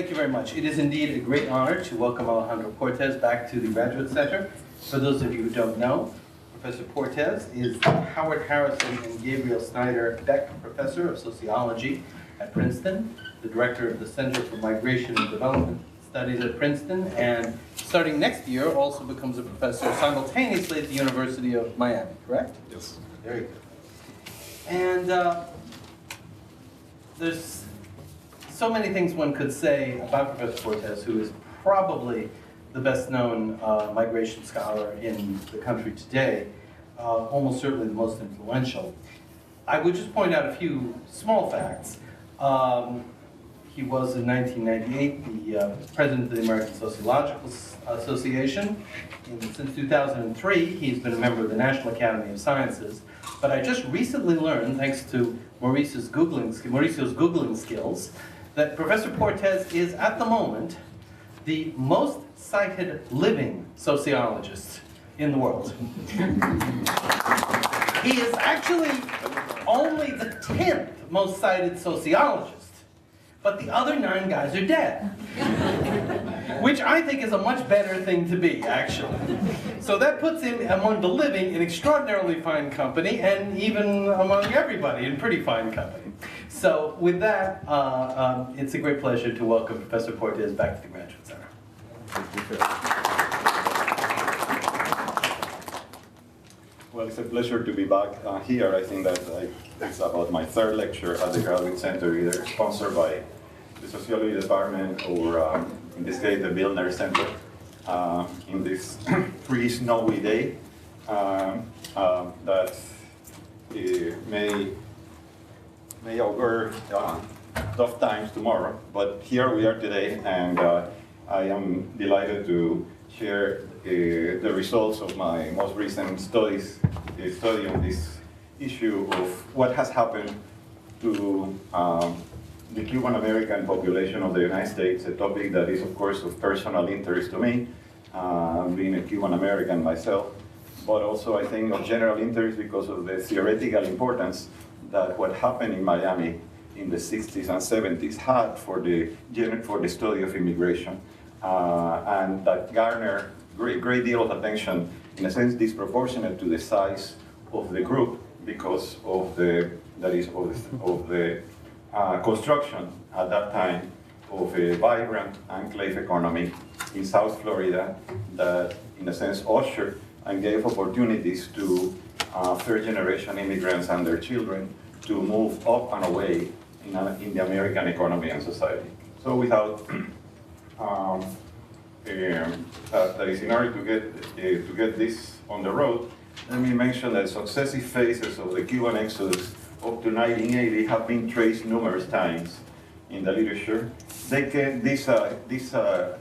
Thank you very much. It is indeed a great honor to welcome Alejandro Portes back to the Graduate Center. For those of you who don't know, Professor Portes is the Howard Harrison and Gabriel Snyder Beck Professor of Sociology at Princeton, the Director of the Center for Migration and Development Studies at Princeton, and starting next year also becomes a professor simultaneously at the University of Miami, correct? Yes. Very good. And there's so many things one could say about Professor Portes, who is probably the best known migration scholar in the country today, almost certainly the most influential. I would just point out a few small facts. He was in 1998 the president of the American Sociological Association. Since 2003, he's been a member of the National Academy of Sciences. But I just recently learned, thanks to Mauricio's Googling skills, that Professor Portes is, at the moment, the most cited living sociologist in the world. He is actually only the 10th most cited sociologist, but the other 9 guys are dead. Which I think is a much better thing to be, actually. So that puts him among the living in extraordinarily fine company, and even among everybody in pretty fine company. So with that, it's a great pleasure to welcome Professor Portes back to the Graduate Center. Well, it's a pleasure to be back here. I think that it's about my 3rd lecture at the Graduate Center, either sponsored by the Sociology Department or, in this case, the Bildner Center, in this pretty snowy day that may occur tough times tomorrow. But here we are today, and I am delighted to share the results of my most recent study on this issue of what has happened to the Cuban American population of the United States, a topic that is, of course, of personal interest to me, being a Cuban American myself, but also I think of general interest because of the theoretical importance that what happened in Miami in the 60s and 70s had for the study of immigration, and that garnered great deal of attention, in a sense disproportionate to the size of the group because of the construction at that time of a vibrant enclave economy in South Florida that, in a sense, ushered and gave opportunities to third-generation immigrants and their children to move up and away in the American economy and society. So without that is, in order to get this on the road, let me mention that successive phases of the Cuban exodus up to 1980 have been traced numerous times in the literature. This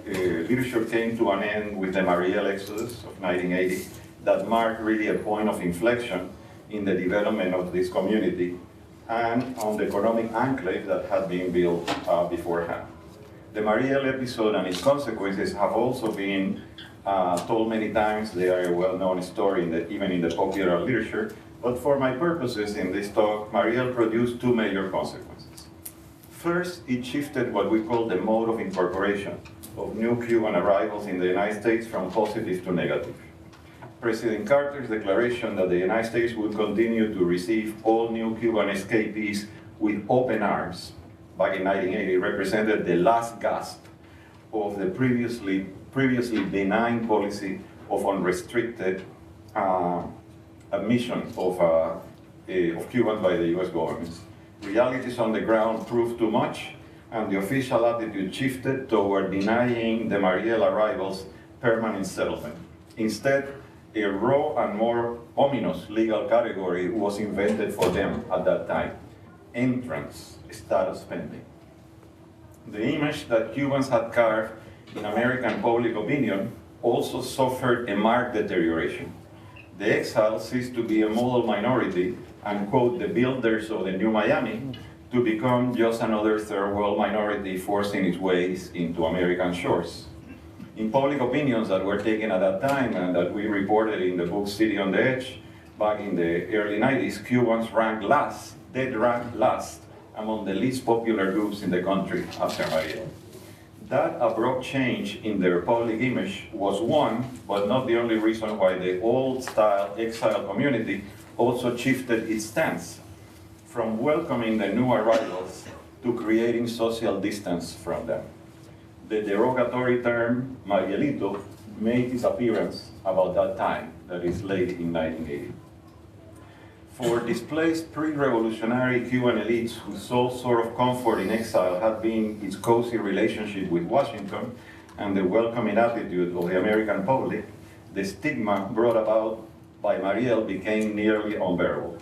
literature came to an end with the Mariel exodus of 1980 that marked really a point of inflection in the development of this community and on the economic enclave that had been built beforehand. The Mariel episode and its consequences have also been told many times. They are a well-known story, even in the popular literature. But for my purposes in this talk, Mariel produced 2 major consequences. First, it shifted what we call the mode of incorporation of new Cuban arrivals in the United States from positive to negative. President Carter's declaration that the United States would continue to receive all new Cuban escapees with open arms back in 1980 represented the last gasp of the previously benign policy of unrestricted admission of Cubans by the U.S. government. Realities on the ground proved too much, and the official attitude shifted toward denying the Mariel arrivals permanent settlement. Instead, a raw and more ominous legal category was invented for them at that time: entrance status pending. The image that Cubans had carved in American public opinion also suffered a marked deterioration. The exiles ceased to be a model minority and, quote, the builders of the new Miami, to become just another third world minority forcing its ways into American shores. In public opinions that were taken at that time and that we reported in the book City on the Edge back in the early 90s, Cubans ranked last, dead ranked last, among the least popular groups in the country after Mariel. That abrupt change in their public image was one, but not the only reason why the old-style exile community also shifted its stance from welcoming the new arrivals to creating social distance from them. The derogatory term Marielito made its appearance about that time, that is late in 1980. For displaced pre-revolutionary Cuban elites whose sole sort of comfort in exile had been its cozy relationship with Washington and the welcoming attitude of the American public, the stigma brought about by Mariel became nearly unbearable.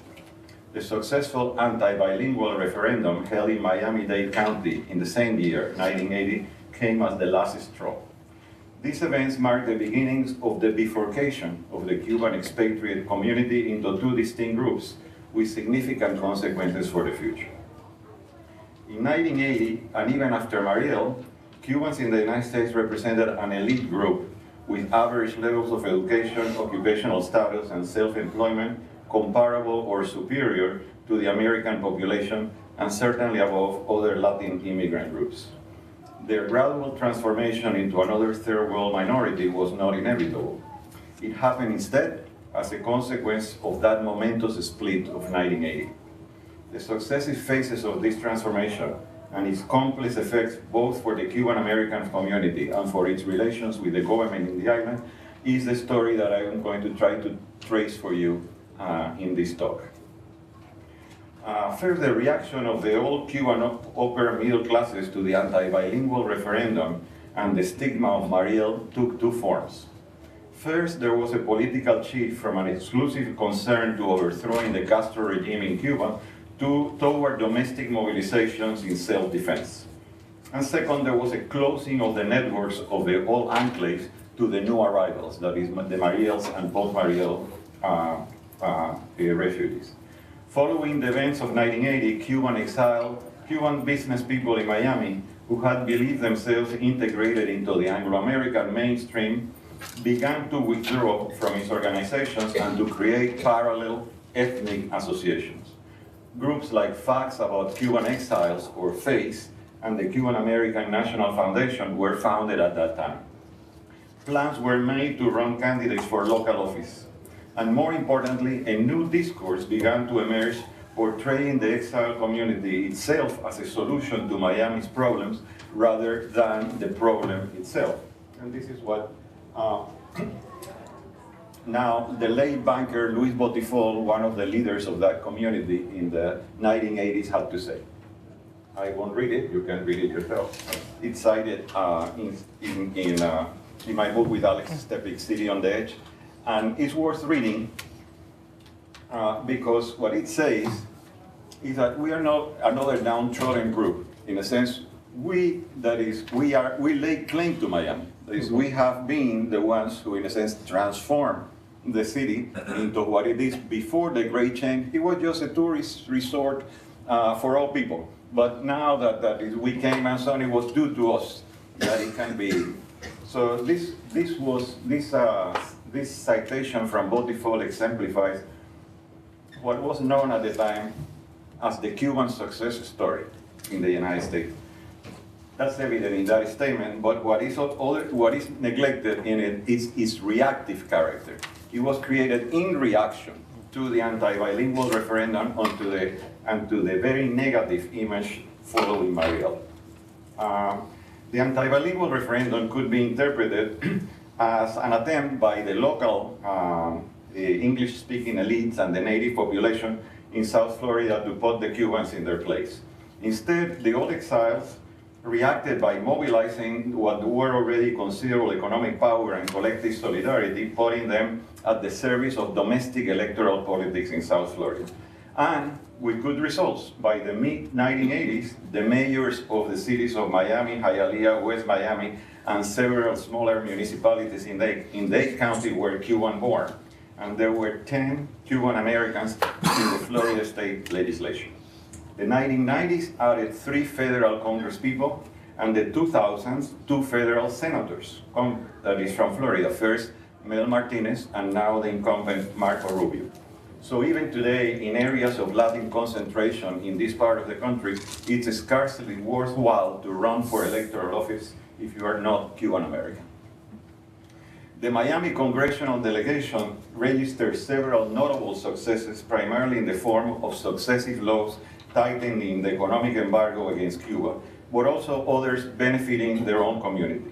The successful anti-bilingual referendum held in Miami-Dade County in the same year, 1980, came as the last straw. These events marked the beginnings of the bifurcation of the Cuban expatriate community into two distinct groups with significant consequences for the future. In 1980, and even after Mariel, Cubans in the United States represented an elite group with average levels of education, occupational status, and self-employment comparable or superior to the American population and certainly above other Latin immigrant groups. Their gradual transformation into another third world minority was not inevitable. It happened instead as a consequence of that momentous split of 1980. The successive phases of this transformation and its complex effects both for the Cuban American community and for its relations with the government in the island is the story that I am going to try to trace for you in this talk. First, the reaction of the old Cuban upper middle classes to the anti-bilingual referendum and the stigma of Mariel took two forms. First, there was a political shift from an exclusive concern to overthrowing the Castro regime in Cuba toward domestic mobilizations in self-defense. And second, there was a closing of the networks of the old enclaves to the new arrivals, that is, the Mariels and post-Mariel refugees. Following the events of 1980, Cuban business people in Miami who had believed themselves integrated into the Anglo-American mainstream began to withdraw from its organizations and to create parallel ethnic associations. Groups like Facts About Cuban Exiles, or FACE, and the Cuban American National Foundation were founded at that time. Plans were made to run candidates for local office. And more importantly, a new discourse began to emerge portraying the exile community itself as a solution to Miami's problems rather than the problem itself. And this is what now the late banker Luis Botifol, one of the leaders of that community in the 1980s, had to say. I won't read it, you can read it yourself. It's cited in my book with Alex Stepik, City on the Edge. And it's worth reading because what it says is that we are not another downtrodden group. In a sense, we lay claim to Miami. That is, we have been the ones who, in a sense, transformed the city into what it is. Before the Great Change, it was just a tourist resort for all people. But now that we came and so on, it was due to us that it can be. So this citation from Botifol exemplifies what was known at the time as the Cuban success story in the United States. That's evident in that statement, but what is neglected in it is its reactive character. It was created in reaction to the anti-bilingual referendum and to the very negative image following Mariel. The anti-bilingual referendum could be interpreted as an attempt by the local English-speaking elites and the native population in South Florida to put the Cubans in their place. Instead, the old exiles reacted by mobilizing what were already considerable economic power and collective solidarity, putting them at the service of domestic electoral politics in South Florida. And with good results. By the mid-1980s, the mayors of the cities of Miami, Hialeah, West Miami, and several smaller municipalities in Dade County were Cuban-born. And there were 10 Cuban Americans in the Florida state legislature. The 1990s added 3 federal congresspeople, and the 2000s, 2 federal senators, that is from Florida. First, Mel Martinez, and now the incumbent Marco Rubio. So even today, in areas of Latin concentration in this part of the country, it's scarcely worthwhile to run for electoral office if you are not Cuban American. The Miami congressional delegation registered several notable successes, primarily in the form of successive laws tightening the economic embargo against Cuba, but also others benefiting their own community.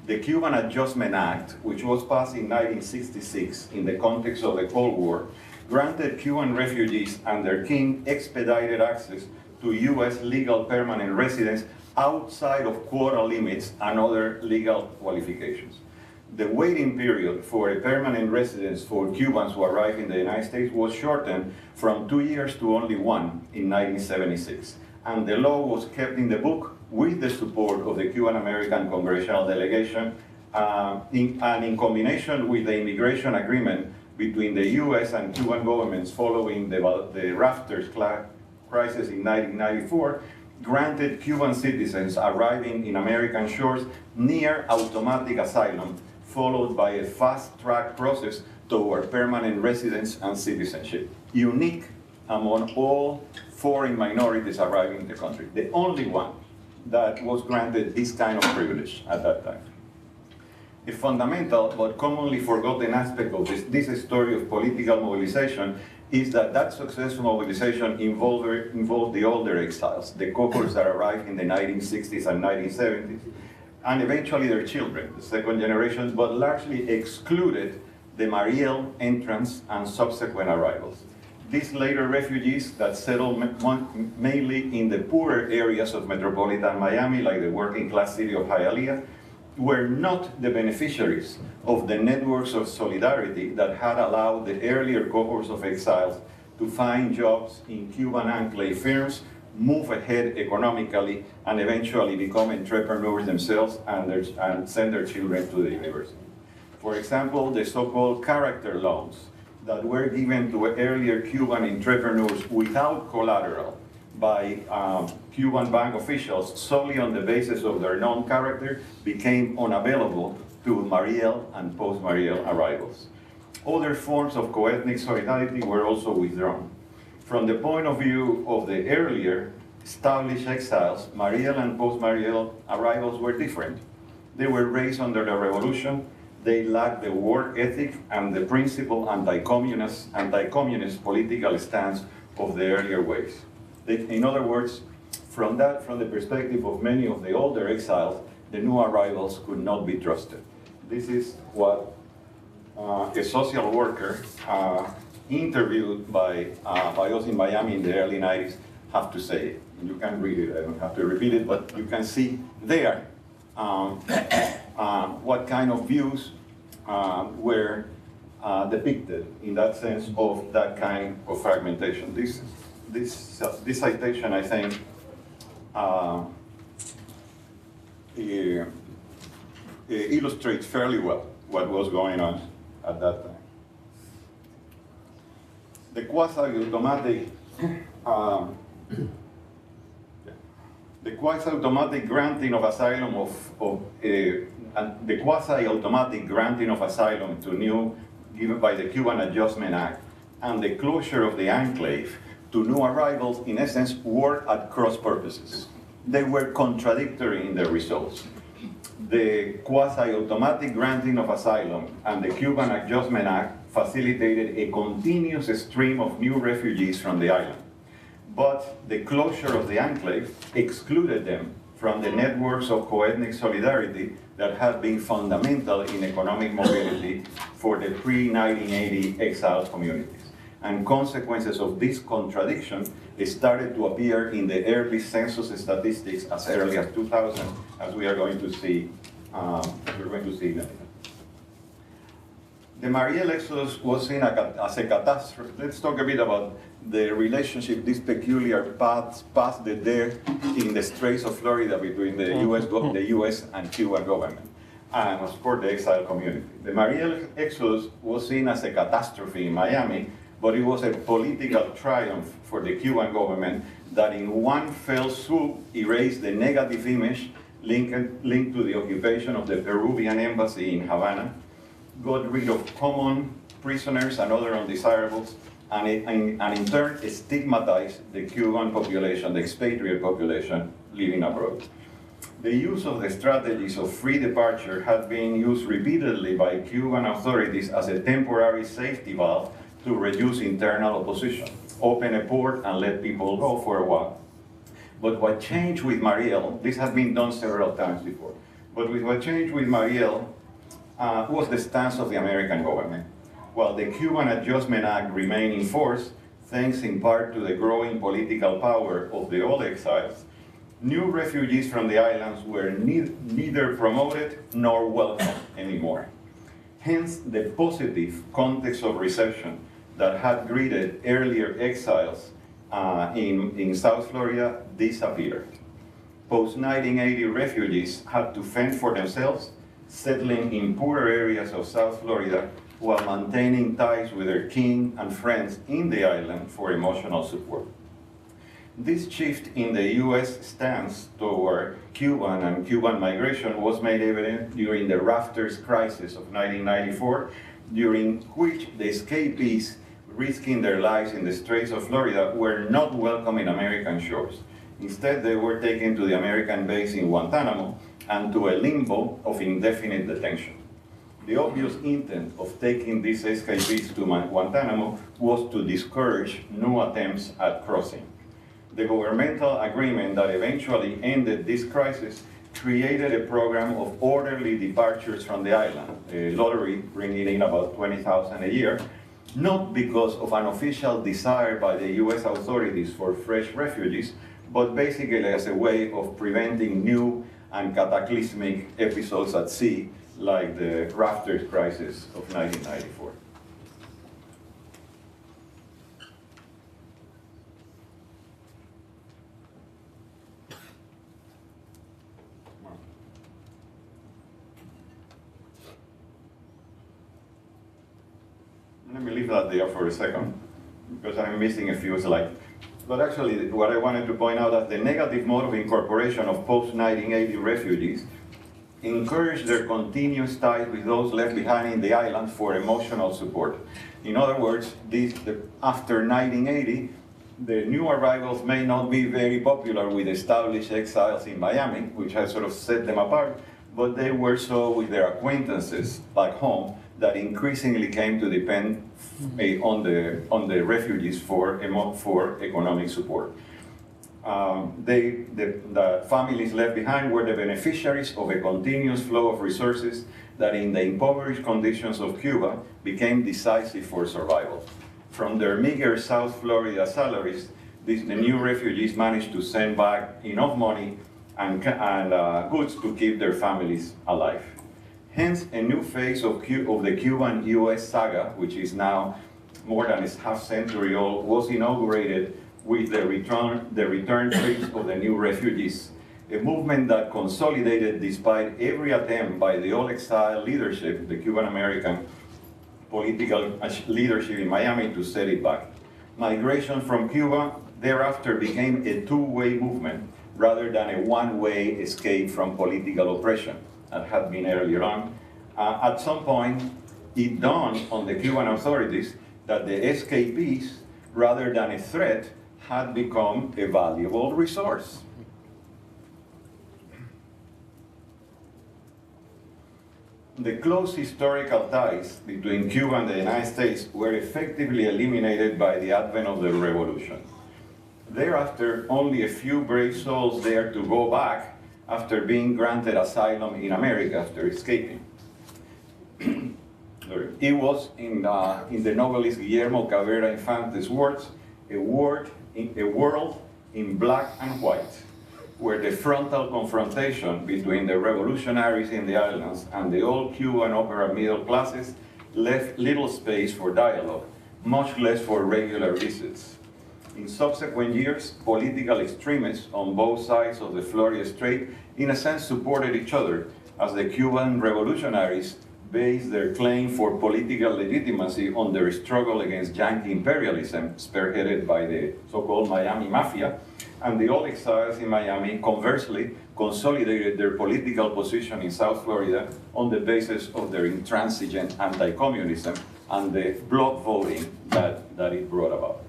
The Cuban Adjustment Act, which was passed in 1966 in the context of the Cold War, granted Cuban refugees and their kin expedited access to US legal permanent residence outside of quota limits and other legal qualifications. The waiting period for a permanent residence for Cubans who arrive in the United States was shortened from 2 years to only 1 in 1976. And the law was kept in the book with the support of the Cuban American congressional delegation, and in combination with the immigration agreement between the US and Cuban governments following the rafters crisis in 1994, granted Cuban citizens arriving in American shores near automatic asylum, followed by a fast-track process toward permanent residence and citizenship, unique among all foreign minorities arriving in the country. The only one that was granted this kind of privilege at that time. A fundamental but commonly forgotten aspect of this story of political mobilization is that successful mobilization involved the older exiles, the cohorts that arrived in the 1960s and 1970s, and eventually their children, the second generation, but largely excluded the Mariel entrants and subsequent arrivals. These later refugees that settled mainly in the poorer areas of metropolitan Miami, like the working class city of Hialeah, were not the beneficiaries of the networks of solidarity that had allowed the earlier cohorts of exiles to find jobs in Cuban Enclave firms, move ahead economically, and eventually become entrepreneurs themselves and send their children to the university. For example, the so-called character loans that were given to earlier Cuban entrepreneurs without collateral by Cuban bank officials solely on the basis of their known character became unavailable to Mariel and post-Mariel arrivals. Other forms of co-ethnic solidarity were also withdrawn. From the point of view of the earlier established exiles, Mariel and post-Mariel arrivals were different. They were raised under the revolution. They lacked the work ethic and the principal anti-communist political stance of the earlier waves. In other words, from the perspective of many of the older exiles, the new arrivals could not be trusted. This is what a social worker interviewed by us in Miami in the early 90s have to say. You can read it, I don't have to repeat it, but you can see there what kind of views were depicted in that sense of that kind of fragmentation. This citation, I think, illustrates fairly well what was going on at that time. The quasi-automatic granting of asylum the quasi-automatic granting of asylum given by the Cuban Adjustment Act and the closure of the Enclave to new arrivals, in essence, work at cross purposes. They were contradictory in their results. The quasi-automatic granting of asylum and the Cuban Adjustment Act facilitated a continuous stream of new refugees from the island. But the closure of the Enclave excluded them from the networks of co-ethnic solidarity that had been fundamental in economic mobility for the pre-1980 exiled communities. And consequences of this contradiction started to appear in the early census statistics as early as 2000, as we are going to see in a minute. The Mariel exodus was seen as a catastrophe. Let's talk a bit about the relationship these peculiar paths passed there in the Straits of Florida between the US and Cuban government, and of course the exile community. The Mariel exodus was seen as a catastrophe in Miami, but it was a political triumph for the Cuban government that in one fell swoop erased the negative image linked to the occupation of the Peruvian embassy in Havana, got rid of common prisoners and other undesirables, and in turn stigmatized the Cuban population, the expatriate population living abroad. The use of the strategies of free departure had been used repeatedly by Cuban authorities as a temporary safety valve to reduce internal opposition. Open a port and let people go for a while. But what changed with Mariel, this has been done several times before, but what changed with Mariel was the stance of the American government. While the Cuban Adjustment Act remained in force, thanks in part to the growing political power of the old exiles, new refugees from the islands were neither promoted nor welcomed anymore. Hence, the positive context of reception that had greeted earlier exiles in South Florida disappeared. Post-1980 refugees had to fend for themselves, settling in poorer areas of South Florida while maintaining ties with their kin and friends in the island for emotional support. This shift in the U.S. stance toward Cuban and Cuban migration was made evident during the Rafters crisis of 1994, during which the escapees risking their lives in the Straits of Florida were not welcome in American shores. Instead, they were taken to the American base in Guantanamo and to a limbo of indefinite detention. The obvious intent of taking these escapees to Guantanamo was to discourage new attempts at crossing. The governmental agreement that eventually ended this crisis created a program of orderly departures from the island, a lottery bringing in about 20,000 a year, not because of an official desire by the US authorities for fresh refugees, but basically as a way of preventing new and cataclysmic episodes at sea, like the Rafters crisis of 1994. Let me leave that there for a second, because I'm missing a few slides. But actually, what I wanted to point out is the negative mode of incorporation of post-1980 refugees encouraged their continuous ties with those left behind in the island for emotional support. In other words, after 1980, the new arrivals may not be very popular with established exiles in Miami, which has sort of set them apart, but they were so with their acquaintances back home that increasingly came to depend on the refugees for economic support. The families left behind were the beneficiaries of a continuous flow of resources that in the impoverished conditions of Cuba became decisive for survival. From their meager South Florida salaries, the new refugees managed to send back enough money and goods to keep their families alive. Hence, a new phase of the Cuban-US saga, which is now more than a half-century old, was inaugurated with the return trips of the new refugees, a movement that consolidated despite every attempt by the all-exile leadership, the Cuban-American political leadership in Miami, to set it back. Migration from Cuba thereafter became a two-way movement rather than a one-way escape from political oppression that had been earlier on. At some point, it dawned on the Cuban authorities that the escapees, rather than a threat, had become a valuable resource. The close historical ties between Cuba and the United States were effectively eliminated by the advent of the revolution. Thereafter, only a few brave souls dared to go back after being granted asylum in America after escaping. It was, in the novelist Guillermo Cabrera Infante's words, a world in black and white, where the frontal confrontation between the revolutionaries in the islands and the old Cuban upper middle classes left little space for dialogue, much less for regular visits. In subsequent years, political extremists on both sides of the Florida Strait, in a sense, supported each other, as the Cuban revolutionaries based their claim for political legitimacy on their struggle against Yankee imperialism, spearheaded by the so-called Miami Mafia, and the old exiles in Miami, conversely, consolidated their political position in South Florida on the basis of their intransigent anti-communism and the bloc voting that it brought about.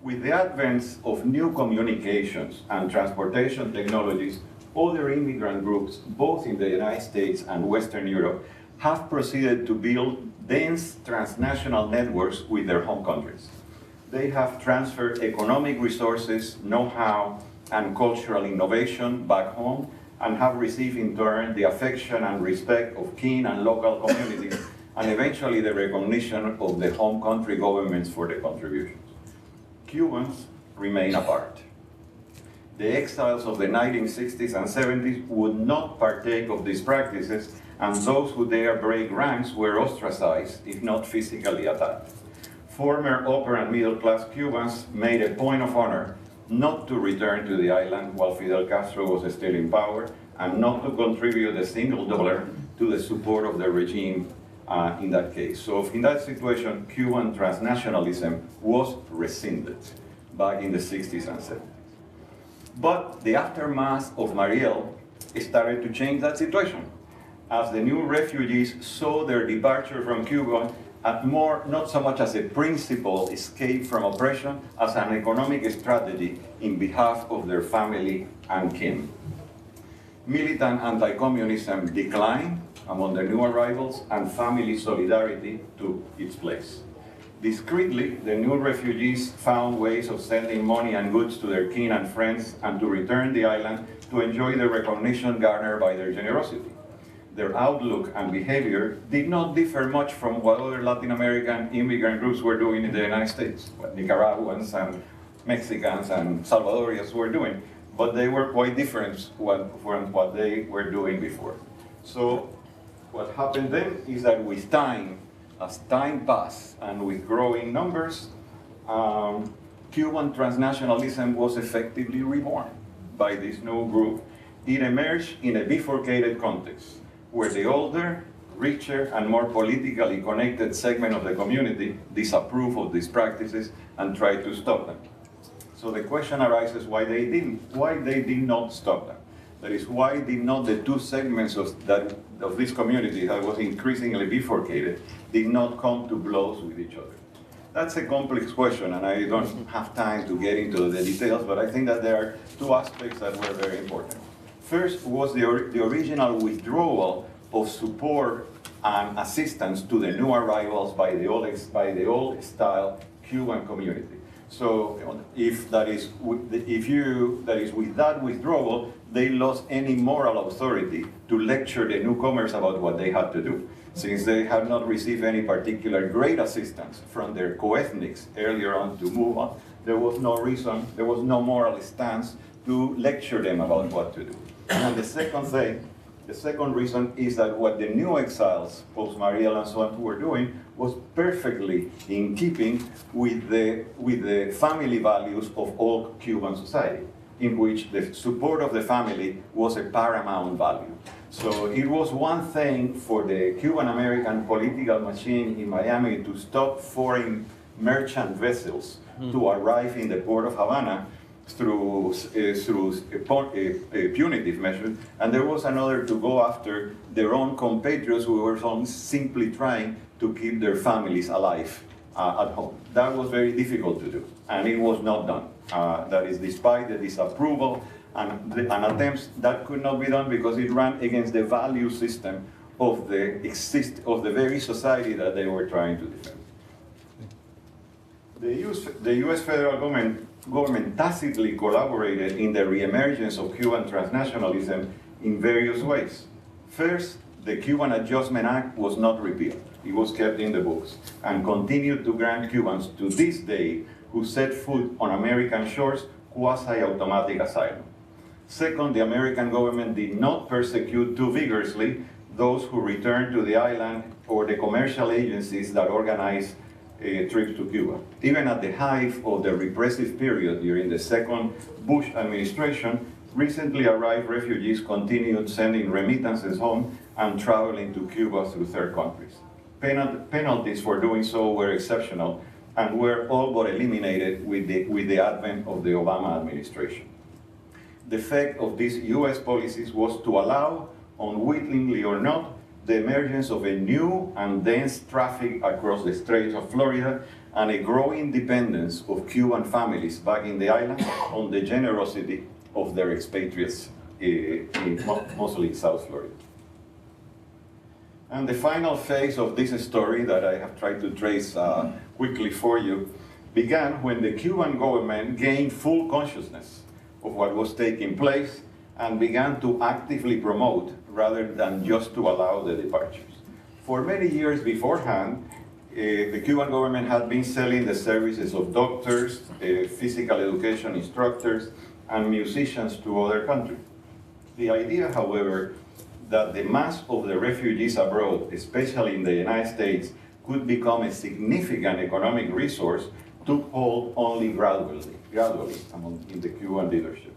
With the advent of new communications and transportation technologies, other immigrant groups, both in the United States and Western Europe, have proceeded to build dense transnational networks with their home countries. They have transferred economic resources, know-how, and cultural innovation back home, and have received in turn the affection and respect of kin and local communities, and eventually the recognition of the home country governments for their contributions. Cubans remain apart. The exiles of the 1960s and 70s would not partake of these practices, and those who dare break ranks were ostracized, if not physically attacked. Former upper and middle class Cubans made a point of honor not to return to the island while Fidel Castro was still in power, and not to contribute a single dollar to the support of the regime in that case. So in that situation, Cuban transnationalism was rescinded back in the 60s and 70s. But the aftermath of Mariel started to change that situation, as the new refugees saw their departure from Cuba at more, not so much as a principled escape from oppression, as an economic strategy in behalf of their family and kin. Militant anti-communism declined among the new arrivals, and family solidarity took its place. Discreetly, the new refugees found ways of sending money and goods to their kin and friends, and to return the island to enjoy the recognition garnered by their generosity. Their outlook and behavior did not differ much from what other Latin American immigrant groups were doing in the United States, what Nicaraguans and Mexicans and Salvadorians were doing, but they were quite different from what they were doing before. So what happened then is that with time, as time passed and with growing numbers, Cuban transnationalism was effectively reborn by this new group. It emerged in a bifurcated context, where the older, richer, and more politically connected segment of the community disapprove of these practices and try to stop them. So the question arises why they did not stop them. That is, why did not the two segments of this community that was increasingly bifurcated did not come to blows with each other? That's a complex question, and I don't have time to get into the details, but I think that there are two aspects that were very important. First was the original withdrawal of support and assistance to the new arrivals by the old-style Cuban community. So if that is with that withdrawal, they lost any moral authority to lecture the newcomers about what they had to do, since they had not received any particular great assistance from their co-ethnics earlier on to move on. There was no reason, there was no moral stance to lecture them about what to do. And the second reason is that what the new exiles, post-Mariel and so on, were doing was perfectly in keeping with the family values of all Cuban society, in which the support of the family was a paramount value. So it was one thing for the Cuban-American political machine in Miami to stop foreign merchant vessels to arrive in the port of Havana through punitive measures, and there was another to go after their own compatriots who were simply trying to keep their families alive at home. That was very difficult to do, and it was not done. That is, despite the disapproval and attempts, that could not be done because it ran against the value system of the very society that they were trying to defend. The US federal government tacitly collaborated in the reemergence of Cuban transnationalism in various ways. First, the Cuban Adjustment Act was not repealed. It was kept in the books and continued to grant Cubans to this day who set foot on American shores quasi-automatic asylum. Second, the American government did not persecute too vigorously those who returned to the island or the commercial agencies that organized trips to Cuba. Even at the height of the repressive period during the second Bush administration, recently arrived refugees continued sending remittances home and traveling to Cuba through third countries. Penalties for doing so were exceptional and were all but eliminated with the advent of the Obama administration. The effect of these US policies was to allow, unwittingly or not, the emergence of a new and dense traffic across the Straits of Florida and a growing dependence of Cuban families back in the island on the generosity of their expatriates, mostly in South Florida. And the final phase of this story that I have tried to trace quickly for you began when the Cuban government gained full consciousness of what was taking place and began to actively promote rather than just to allow the departures. For many years beforehand, the Cuban government had been selling the services of doctors, physical education instructors, and musicians to other countries. The idea, however, that the mass of the refugees abroad, especially in the United States, could become a significant economic resource took hold only gradually in the Cuban leadership.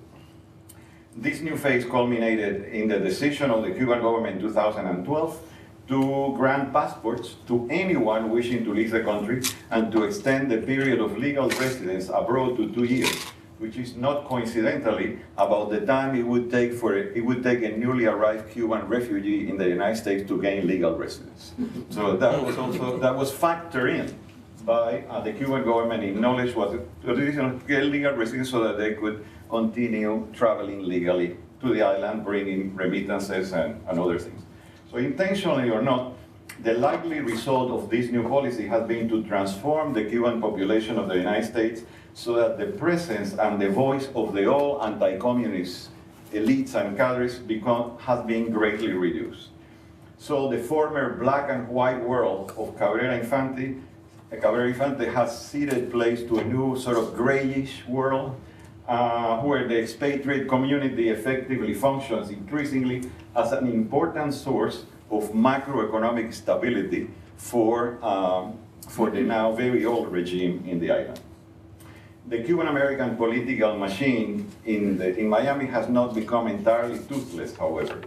This new phase culminated in the decision of the Cuban government in 2012 to grant passports to anyone wishing to leave the country and to extend the period of legal residence abroad to 2 years, which is not coincidentally about the time it would take a newly arrived Cuban refugee in the United States to gain legal residence. So that was factored in by the Cuban government in knowledge was to get legal residence so that they could continue traveling legally to the island, bringing remittances and other things. So intentionally or not, the likely result of this new policy has been to transform the Cuban population of the United States so that the presence and the voice of the all anti-communist elites and cadres has been greatly reduced. So the former black and white world of Cabrera Infante has ceded place to a new sort of grayish world where the expatriate community effectively functions increasingly as an important source of macroeconomic stability for the now very old regime in the island. The Cuban-American political machine in Miami has not become entirely toothless, however.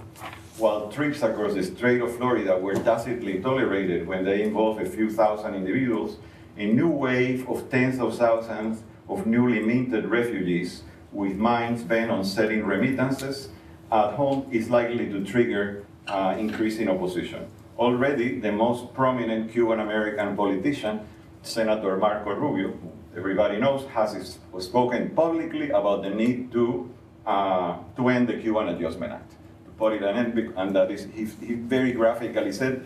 While trips across the Strait of Florida were tacitly tolerated when they involved a few thousand individuals, a new wave of tens of thousands of newly minted refugees with minds bent on selling remittances at home is likely to trigger increasing opposition. Already, the most prominent Cuban-American politician, Senator Marco Rubio, who everybody knows, has spoken publicly about the need to end the Cuban Adjustment Act. To put it an end, and that is, he very graphically said,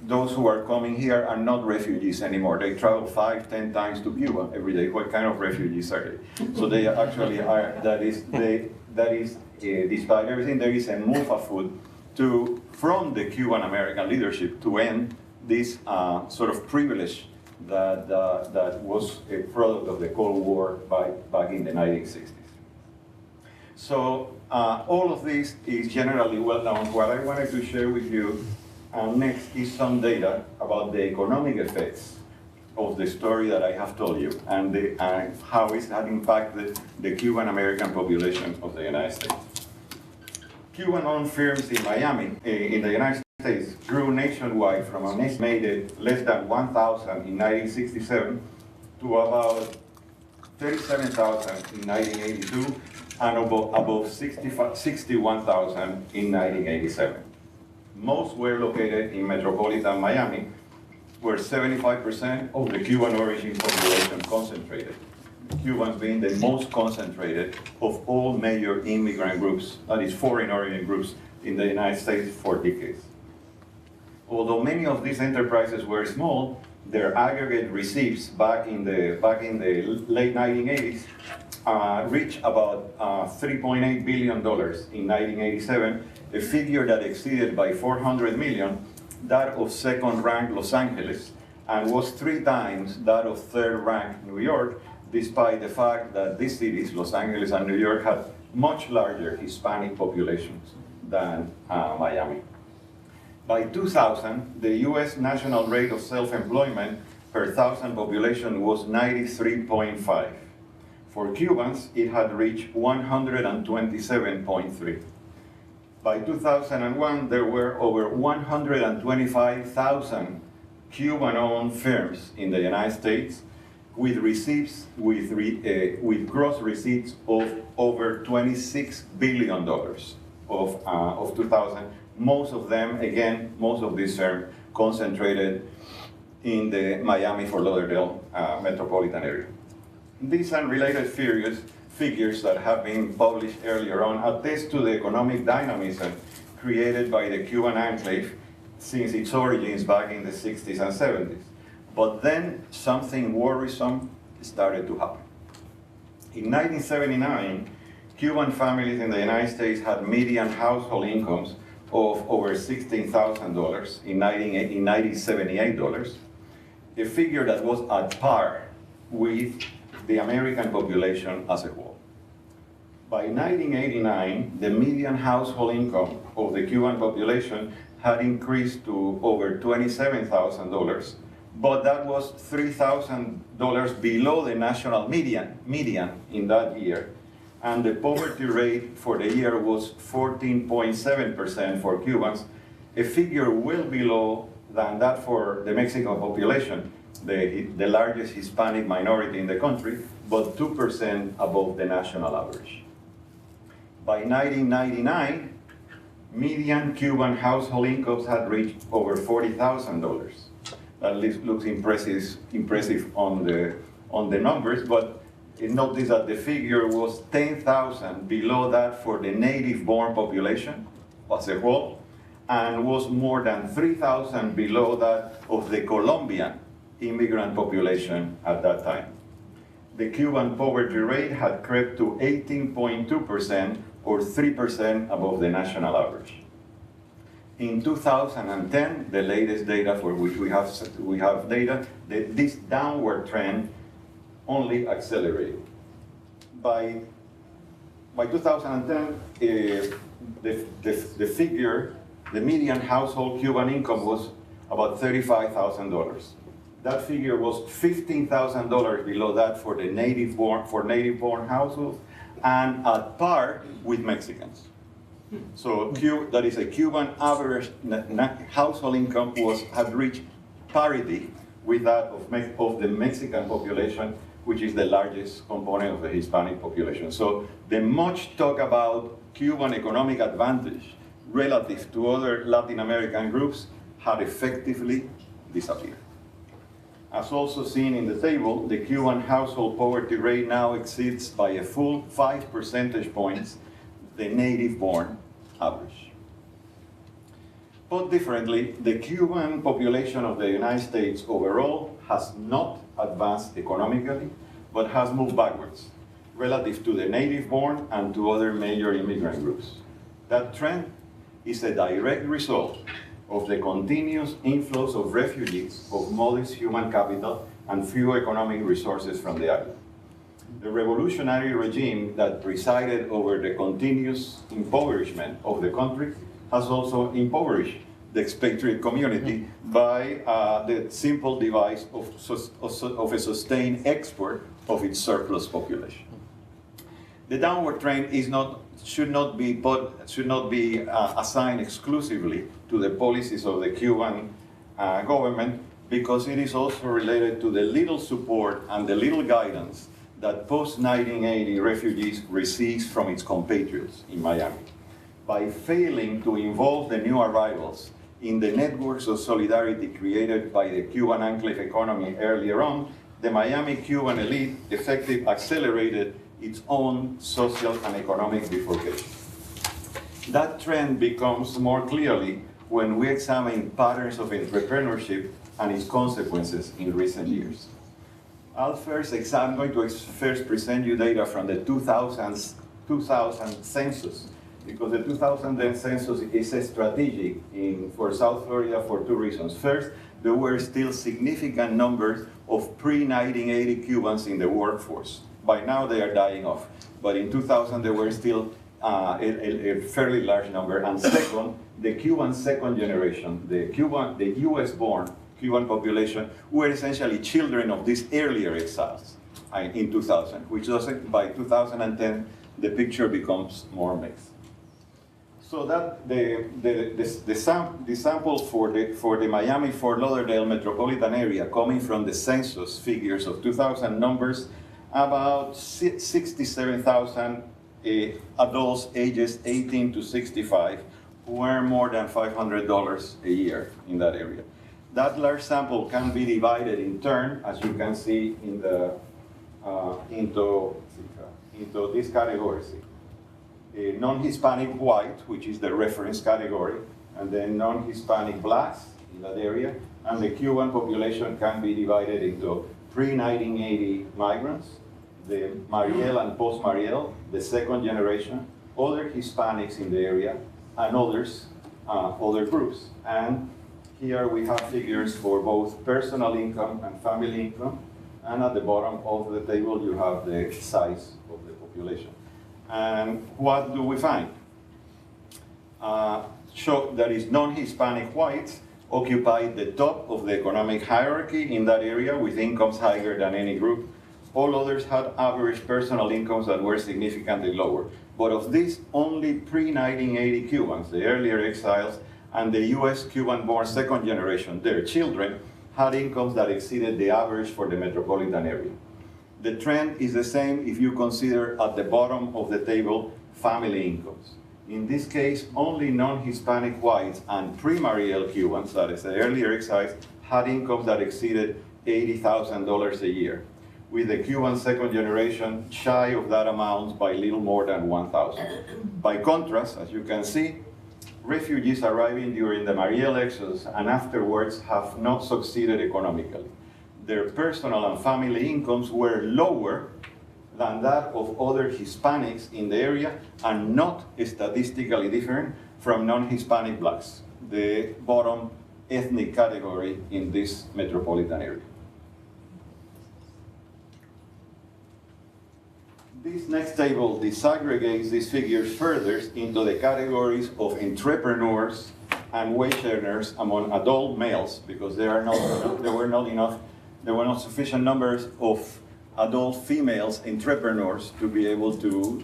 those who are coming here are not refugees anymore. They travel 5-10 times to Cuba every day. What kind of refugees are they? So they actually are, despite everything, there is a move afoot from the Cuban-American leadership to end this sort of privilege that was a product of the Cold War back in the 1960s. So all of this is generally well known. What I wanted to share with you next is some data about the economic effects of the story that I have told you and how it has impacted the Cuban-American population of the United States. Cuban-owned firms in Miami, in the United States, grew nationwide from an estimated less than 1,000 in 1967 to about 37,000 in 1982 and above 61,000 in 1987. Most were located in metropolitan Miami, where 75% of the Cuban origin population concentrated. Cubans being the most concentrated of all major immigrant groups, that is foreign origin groups, in the United States for decades. Although many of these enterprises were small, their aggregate receipts back in the late 1980s reached about $3.8 billion in 1987, a figure that exceeded by 400 million that of second-ranked Los Angeles and was 3 times that of third-ranked New York, despite the fact that these cities, Los Angeles and New York, had much larger Hispanic populations than Miami. By 2000, the US national rate of self-employment per 1,000 population was 93.5. For Cubans, it had reached 127.3. By 2001, there were over 125,000 Cuban-owned firms in the United States with receipts, with gross receipts of over $26 billion of 2000. Most of them, again, most of these firms concentrated in the Miami-Fort Lauderdale metropolitan area. These unrelated figures that have been published earlier on attest to the economic dynamism created by the Cuban Enclave since its origins back in the 60s and 70s. But then something worrisome started to happen. In 1979, Cuban families in the United States had median household incomes of over $16,000 in 1978 dollars, a figure that was at par with the American population as a whole. By 1989, the median household income of the Cuban population had increased to over $27,000, but that was $3,000 below the national median in that year. And the poverty rate for the year was 14.7% for Cubans, a figure well below than that for the Mexican population, the largest Hispanic minority in the country, but 2% above the national average. By 1999, median Cuban household incomes had reached over $40,000. That looks impressive on the numbers, but notice that the figure was 10,000 below that for the native-born population as a whole, and was more than 3,000 below that of the Colombian immigrant population at that time. The Cuban poverty rate had crept to 18.2%, or 3% above the national average. In 2010, the latest data for which we have data, this downward trend only accelerated. By 2010, the figure, the median household Cuban income was about $35,000. That figure was $15,000 below that for the native-born households, and at par with Mexicans. So that is a Cuban average household income had reached parity with that of the Mexican population, which is the largest component of the Hispanic population. So the much talk about Cuban economic advantage relative to other Latin American groups had effectively disappeared. As also seen in the table, the Cuban household poverty rate now exceeds by a full 5 percentage points the native-born average. Put differently, the Cuban population of the United States overall has not advanced economically, but has moved backwards relative to the native-born and to other major immigrant groups. That trend is a direct result of the continuous inflows of refugees of modest human capital and few economic resources from the island. The revolutionary regime that presided over the continuous impoverishment of the country has also impoverished the expatriate community by the simple device of a sustained export of its surplus population. The downward trend should not be assigned exclusively to the policies of the Cuban government, because it is also related to the little support and the little guidance that post-1980 refugees receive from its compatriots in Miami. By failing to involve the new arrivals in the networks of solidarity created by the Cuban Enclave economy earlier on, the Miami Cuban elite effectively accelerated its own social and economic bifurcation. That trend becomes more clearly when we examine patterns of entrepreneurship and its consequences in recent years. I'm going to first present you data from the 2000 census, because the 2000 census is a strategic for South Florida for two reasons. First, there were still significant numbers of pre-1980 Cubans in the workforce. By now they are dying off, but in 2000 there were still a fairly large number. And second, the Cuban second generation, the US-born Cuban population, were essentially children of these earlier exiles in 2000, which doesn't, by 2010, the picture becomes more mixed. So that the sample for the Miami-Fort Lauderdale metropolitan area, coming from the census figures of 2000 numbers, about 67,000 adults ages 18 to 65 who earn more than $500 a year in that area. That large sample can be divided in turn, as you can see in the, into these categories. Non-Hispanic white, which is the reference category, and then non-Hispanic blacks in that area, and the Cuban population can be divided into pre-1980 migrants, the Mariel and post-Mariel, the second generation, other Hispanics in the area, and others, other groups. And here we have figures for both personal income and family income, and at the bottom of the table you have the size of the population. And what do we find? Show that is non-Hispanic whites occupy the top of the economic hierarchy in that area with incomes higher than any group. All others had average personal incomes that were significantly lower. But of these, only pre-1980 Cubans, the earlier exiles, and the US Cuban-born second generation, their children, had incomes that exceeded the average for the metropolitan area. The trend is the same if you consider at the bottom of the table family incomes. In this case, only non-Hispanic whites and pre-Mariel Cubans, that is the earlier exiles, had incomes that exceeded $80,000 a year, with the Cuban second generation shy of that amount by little more than $1,000. By contrast, as you can see, refugees arriving during the Mariel exodus and afterwards have not succeeded economically. Their personal and family incomes were lower than that of other Hispanics in the area and not statistically different from non-Hispanic blacks, the bottom ethnic category in this metropolitan area. This next table disaggregates these figures further into the categories of entrepreneurs and wage earners among adult males, because there were not sufficient numbers of adult females entrepreneurs to be able to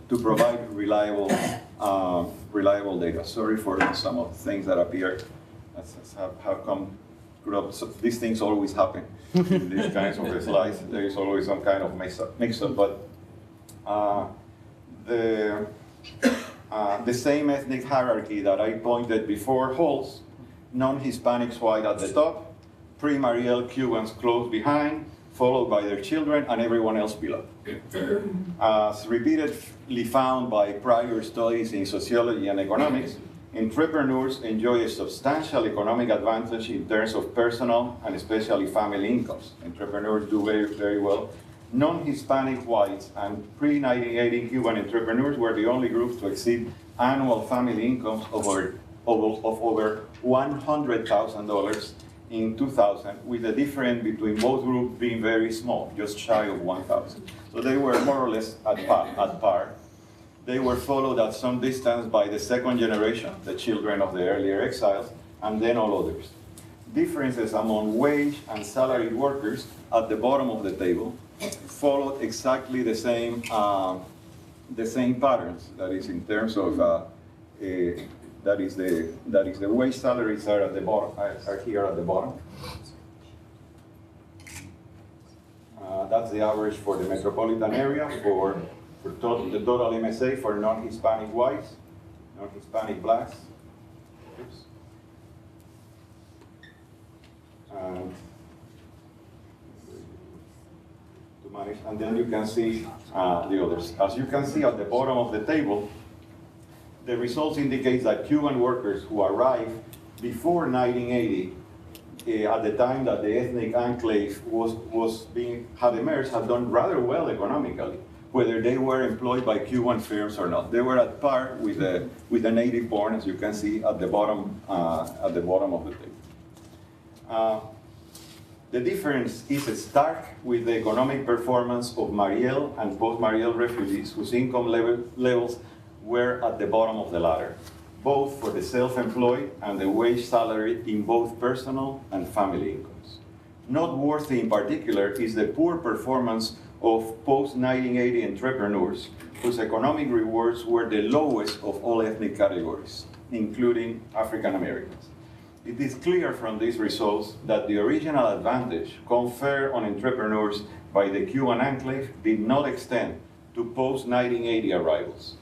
provide reliable data. Sorry for some of the things that appear have come. So these things always happen in these kinds of slides. There is always some kind of mix-up, but the same ethnic hierarchy that I pointed before holds. Non-Hispanics white at the top, pre-Mariel Cubans close behind, followed by their children, and everyone else below. As repeatedly found by prior studies in sociology and economics, entrepreneurs enjoy a substantial economic advantage in terms of personal and especially family incomes. Entrepreneurs do very, very well. Non-Hispanic whites and pre-1980 Cuban entrepreneurs were the only groups to exceed annual family incomes of over $100,000 in 2000, with the difference between both groups being very small, just shy of 1,000. So they were more or less at par. They were followed at some distance by the second generation, the children of the earlier exiles, and then all others. Differences among wage and salaried workers at the bottom of the table followed exactly the same patterns. That is, in terms of that is the wage salaries are at the bottom, are here at the bottom. That's the average for the metropolitan area for the total MSA for non-Hispanic whites, non-Hispanic blacks. Oops. And then you can see the others. As you can see at the bottom of the table, the results indicate that Cuban workers who arrived before 1980, at the time that the ethnic enclave had emerged, had done rather well economically, whether they were employed by Cuban firms or not. They were at par with the native born, as you can see at the bottom of the table. The difference is stark with the economic performance of Mariel and post-Mariel refugees whose income levels were at the bottom of the ladder, both for the self-employed and the wage salary in both personal and family incomes. Noteworthy in particular is the poor performance of post-1980 entrepreneurs, whose economic rewards were the lowest of all ethnic categories, including African Americans. It is clear from these results that the original advantage conferred on entrepreneurs by the Cuban enclave did not extend to post-1980 arrivals.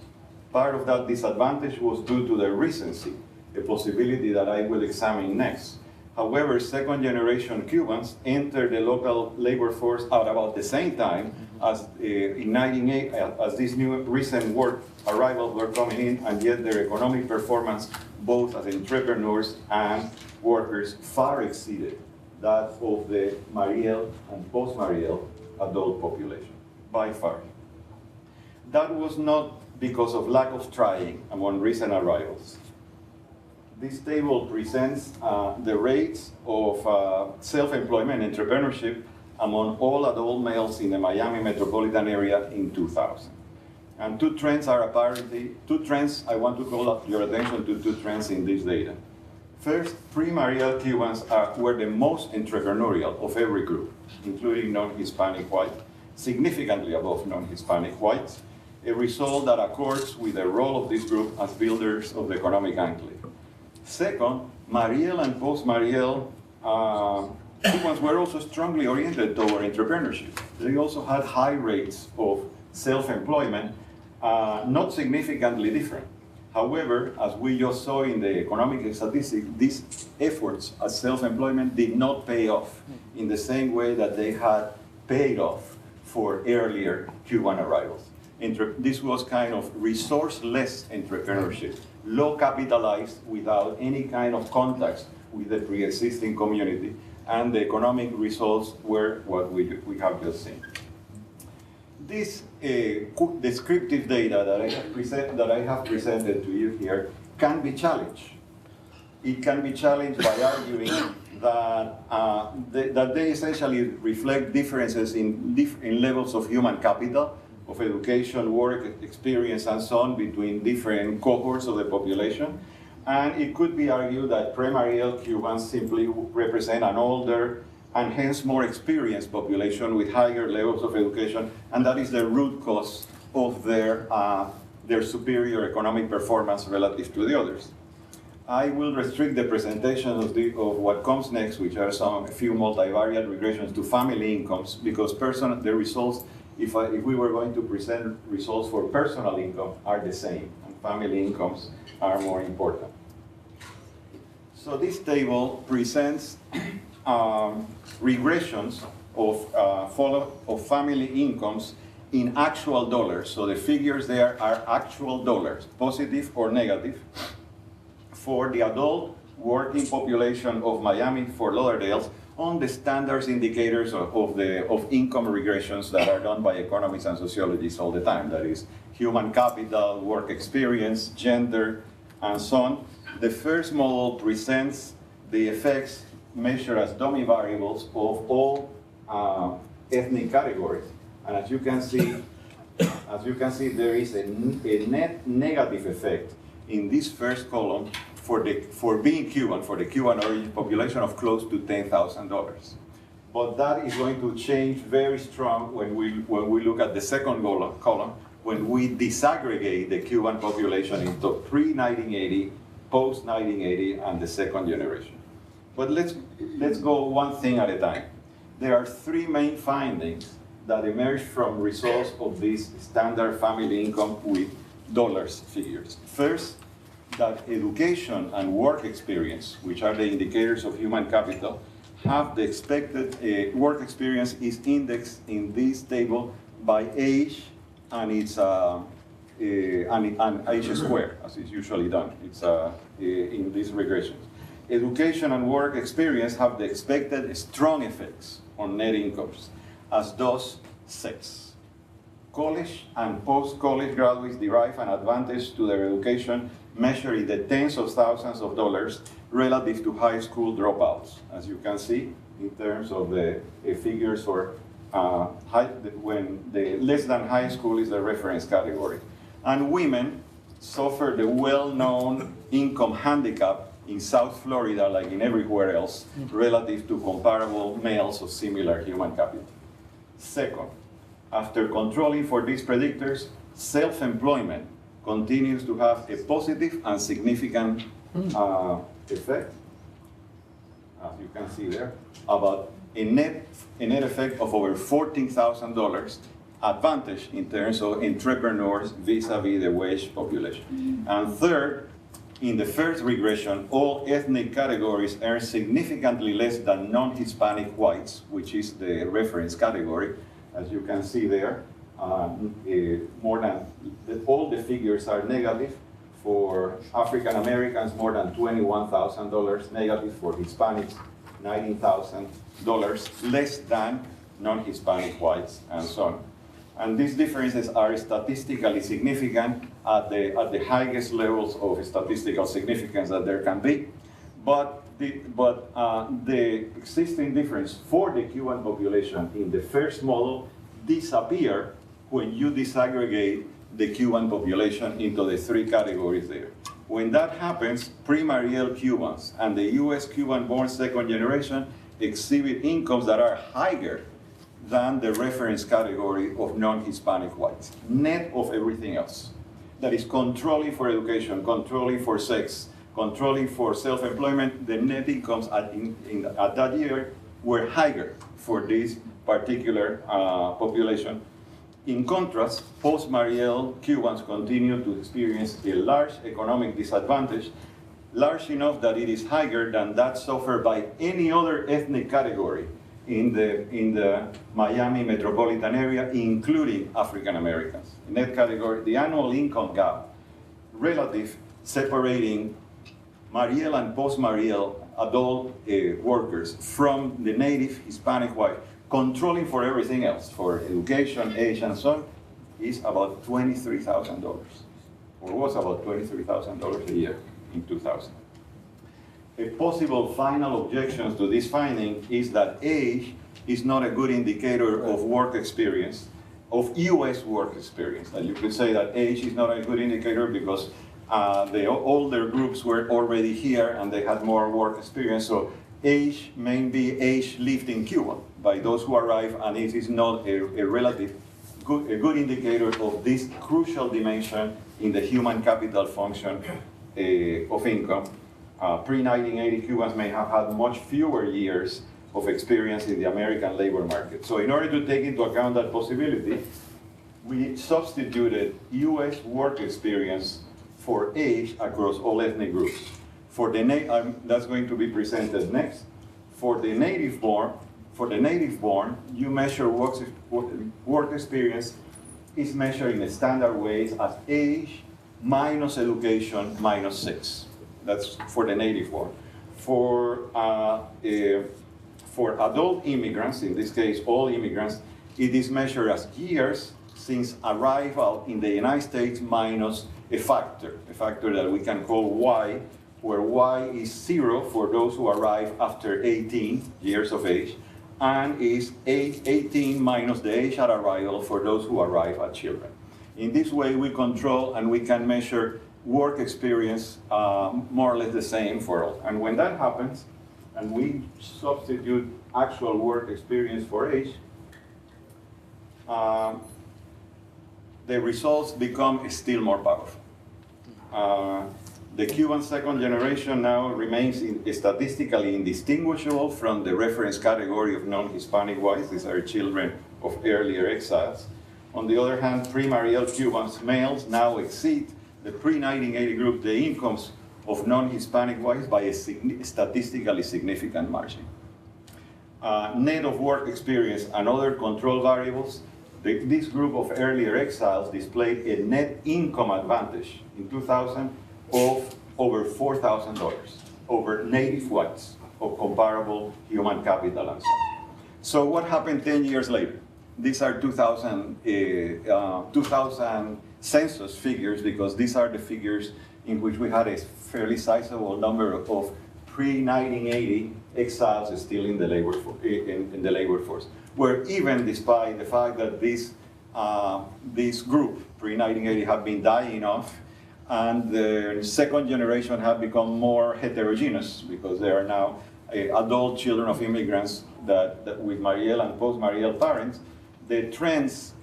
Part of that disadvantage was due to the recency, a possibility that I will examine next. However, second-generation Cubans entered the local labor force at about the same time as in 1980, as these new recent work arrivals were coming in, and yet their economic performance, both as entrepreneurs and workers, far exceeded that of the Mariel and post-Mariel adult population, by far. That was not because of lack of trying among recent arrivals. This table presents the rates of self-employment and entrepreneurship among all adult males in the Miami metropolitan area in 2000. And two trends I want to call your attention to two trends in this data. First, pre-Mariel Cubans were the most entrepreneurial of every group, including non-Hispanic white, significantly above non-Hispanic whites, a result that accords with the role of this group as builders of the economic enclave. Second, Mariel and post-Mariel Cubans were also strongly oriented toward entrepreneurship. They also had high rates of self-employment, not significantly different. However, as we just saw in the economic statistics, these efforts at self-employment did not pay off in the same way that they had paid off for earlier Cuban arrivals. This was kind of resourceless entrepreneurship, low capitalized without any kind of contacts with the pre-existing community, and the economic results were what we have just seen. This descriptive data that I have presented to you here can be challenged. It can be challenged by arguing that they essentially reflect differences in levels of human capital, of education, work experience, and so on between different cohorts of the population. And it could be argued that pre-Mariel Cubans simply represent an older and hence more experienced population with higher levels of education, and that is the root cause of their superior economic performance relative to the others. I will restrict the presentation of what comes next, which are a few multivariate regressions to family incomes, because the results, if we were going to present results for personal income, are the same, and family incomes are more important. So this table presents regressions of family incomes in actual dollars. So the figures there are actual dollars, positive or negative, for the adult working population of Miami, Fort Lauderdale, on the standards indicators of income regressions that are done by economists and sociologists all the time. That is human capital, work experience, gender, and so on. The first model presents the effects measured as dummy variables of all ethnic categories. And as you can see, there is a net negative effect in this first column for being Cuban, for the Cuban origin population of close to $10,000. But that is going to change very strong when we look at the second column, when we disaggregate the Cuban population into pre-1980, post-1980, and the second generation. But let's go one thing at a time. There are three main findings that emerge from results of this standard family income with dollars figures. First, that education and work experience, which are the indicators of human capital, have the expected work experience is indexed in this table by age and its and H squared, as is usually done. It's in these regressions. Education and work experience have the expected strong effects on net incomes, as does sex. College and post-college graduates derive an advantage to their education measured in the tens of thousands of dollars relative to high school dropouts, as you can see in terms of the figures for when the less than high school is the reference category. And women suffer the well-known income handicap in South Florida, like in everywhere else, relative to comparable males of similar human capital. Second, after controlling for these predictors, self-employment continues to have a positive and significant effect, as you can see there, about a net effect of over $14,000 advantage in terms of entrepreneurs vis-a-vis the wage population. And third, in the first regression, all ethnic categories earn significantly less than non-Hispanic whites, which is the reference category, as you can see there. More than, all the figures are negative. For African Americans, more than $21,000 negative. For Hispanics, $19,000 less than non-Hispanic whites, and so on. And these differences are statistically significant at the highest levels of statistical significance that there can be. But the existing difference for the Cuban population in the first model disappear when you disaggregate the Cuban population into the three categories there. When that happens, pre-Mariel Cubans and the US Cuban-born second generation exhibit incomes that are higher than the reference category of non-Hispanic whites, net of everything else. That is controlling for education, controlling for sex, controlling for self-employment. The net incomes at that year were higher for this particular population. In contrast, post-Mariel Cubans continue to experience a large economic disadvantage, large enough that it is higher than that suffered by any other ethnic category in the Miami metropolitan area, including African Americans. In that category, the annual income gap relative separating Mariel and post-Mariel adult workers from the native Hispanic white, controlling for everything else, for education, age, and so on, is about $23,000, or was about $23,000 a year in 2000. A possible final objection to this finding is that age is not a good indicator of work experience, of US work experience. And you could say that age is not a good indicator because the older groups were already here and they had more work experience. So age may be age lived in Cuba by those who arrive, and it is not a good indicator of this crucial dimension in the human capital function of income. Pre-1980 Cubans may have had much fewer years of experience in the American labor market. So in order to take into account that possibility, we substituted US work experience for age across all ethnic groups. For the that's going to be presented next. For the native born, you measure work experience is measured in standard ways as age minus education minus 6. That's for the native born. For adult immigrants, in this case all immigrants, it is measured as years since arrival in the United States minus a factor that we can call Y, where Y is 0 for those who arrive after 18 years of age, and is 18 minus the age at arrival for those who arrive as children. In this way, we control and we can measure work experience more or less the same for all. And when that happens, and we substitute actual work experience for age, the results become still more powerful. The Cuban second generation now remains statistically indistinguishable from the reference category of non-Hispanic whites. These are children of earlier exiles. On the other hand, pre-Mariel Cubans males now exceed the pre-1980 group the incomes of non-Hispanic whites by a statistically significant margin. Net of work experience and other control variables, this group of earlier exiles displayed a net income advantage in 2000 of over $4,000 over native whites of comparable human capital and so on. So what happened 10 years later? These are 2000 census figures, because these are the figures in which we had a fairly sizable number of pre-1980 exiles still in the labor force. Where even despite the fact that this group, pre-1980, have been dying off, and the second generation have become more heterogeneous because they are now adult children of immigrants that with Mariel and post-Mariel parents, the trends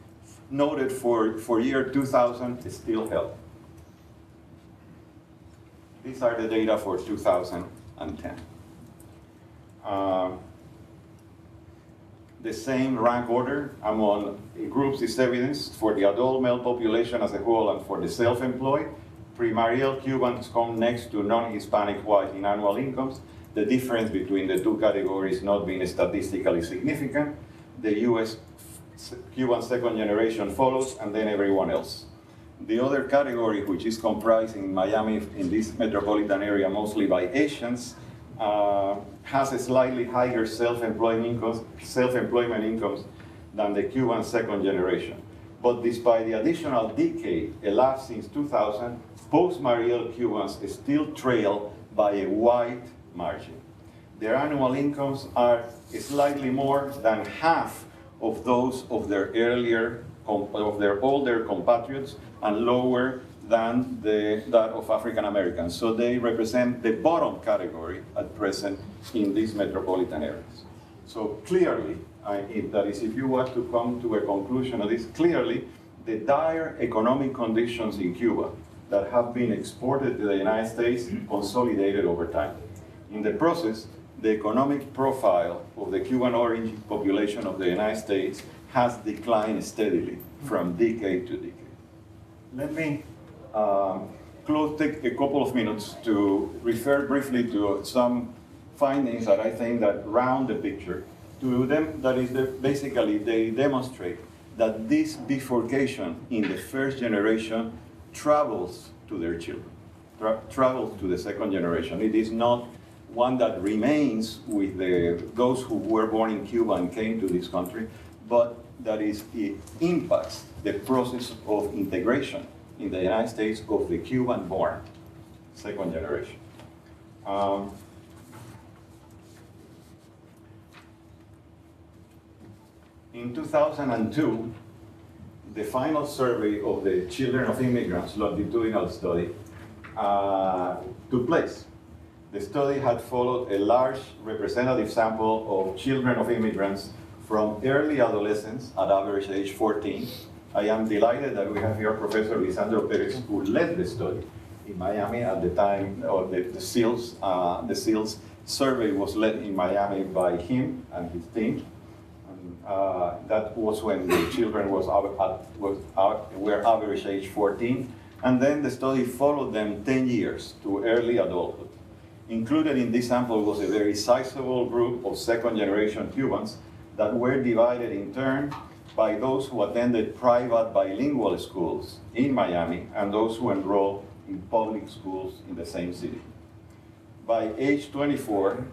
noted for year 2000 is still held. These are the data for 2010. The same rank order among groups is evidence for the adult male population as a whole and for the self-employed. Pre-Mariel Cubans come next to non-Hispanic white in annual incomes, the difference between the two categories not being statistically significant. The US Cuban second generation follows, and then everyone else. The other category, which is comprised in Miami, in this metropolitan area, mostly by Asians, has a slightly higher self-employment incomes than the Cuban second generation. But despite the additional decade elapsed since 2000, post-Mariel Cubans still trail by a wide margin. Their annual incomes are slightly more than half of those of their older compatriots and lower than that of African Americans. So they represent the bottom category at present in these metropolitan areas. So clearly, that is, if you want to come to a conclusion of this, clearly the dire economic conditions in Cuba that have been exported to the United States consolidated over time. In the process, the economic profile of the Cuban origin population of the United States has declined steadily from decade to decade. Let me take a couple of minutes to refer briefly to some findings that I think that round the picture. To them, that is, basically they demonstrate that this bifurcation in the first generation travels to their children, travels to the second generation. It is not one that remains with those who were born in Cuba and came to this country, but that is, it impacts the process of integration in the United States of the Cuban-born second generation. In 2002, the final survey of the children of immigrants longitudinal study took place. The study had followed a large representative sample of children of immigrants from early adolescence at average age 14. I am delighted that we have here Professor Lisandro Perez, who led the study in Miami at the time of the SEALS survey was led in Miami by him and his team. That was when the children were average age 14. And then the study followed them 10 years to early adulthood. Included in this sample was a very sizable group of second generation Cubans that were divided in turn by those who attended private bilingual schools in Miami and those who enrolled in public schools in the same city. By age 24,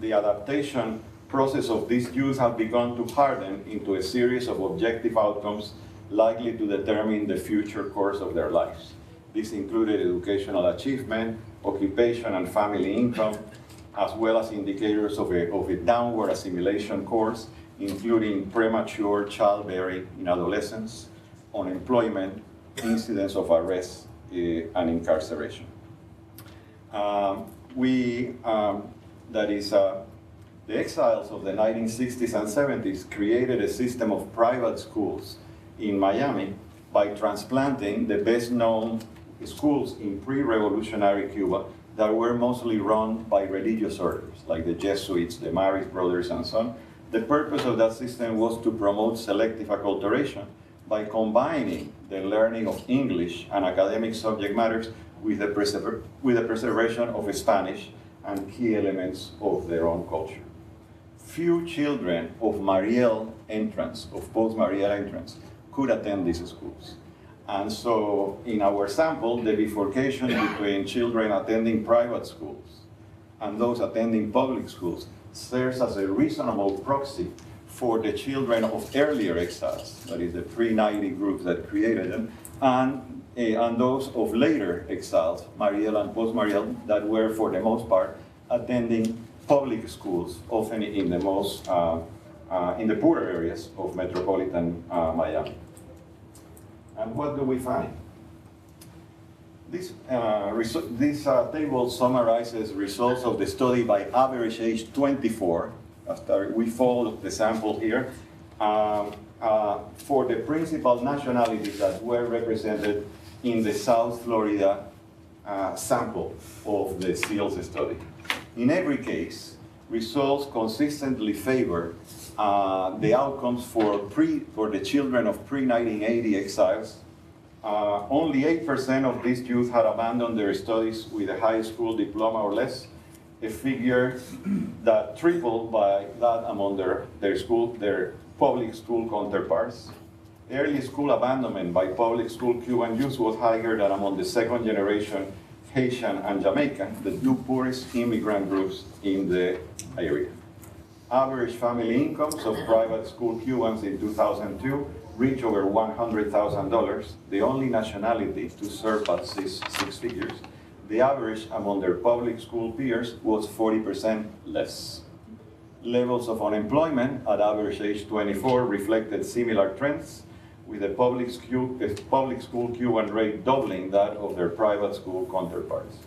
the adaptation process of these youth have begun to harden into a series of objective outcomes likely to determine the future course of their lives. This included educational achievement, occupation and family income, as well as indicators of a downward assimilation course, including premature childbearing in adolescence, unemployment, incidents of arrest, and incarceration. The exiles of the 1960s and 70s created a system of private schools in Miami by transplanting the best-known schools in pre-revolutionary Cuba that were mostly run by religious orders, like the Jesuits, the Marist Brothers, and so on. The purpose of that system was to promote selective acculturation by combining the learning of English and academic subject matters with the preservation of Spanish and key elements of their own culture. Few children of Mariel entrants, of post-Mariel entrants, could attend these schools. And so in our sample, the bifurcation between children attending private schools and those attending public schools serves as a reasonable proxy for the children of earlier exiles, that is the pre-90 groups that created them, and those of later exiles, Mariel and post-Mariel, that were for the most part attending public schools, often in the in the poorer areas of metropolitan Miami. And what do we find? This table summarizes results of the study by average age 24. After we followed the sample here, for the principal nationalities that were represented in the South Florida sample of the SEALS study. In every case, results consistently favor the outcomes for the children of pre-1980 exiles Only 8% of these youth had abandoned their studies with a high school diploma or less, a figure that tripled by that among their public school counterparts. Early school abandonment by public school Cuban youth was higher than among the second generation Haitian and Jamaican, the two poorest immigrant groups in the area. Average family incomes of private school Cubans in 2002 reached over $100,000, the only nationality to surpass six figures. The average among their public school peers was 40% less. Levels of unemployment at average age 24 reflected similar trends, with the public school Cuban rate doubling that of their private school counterparts.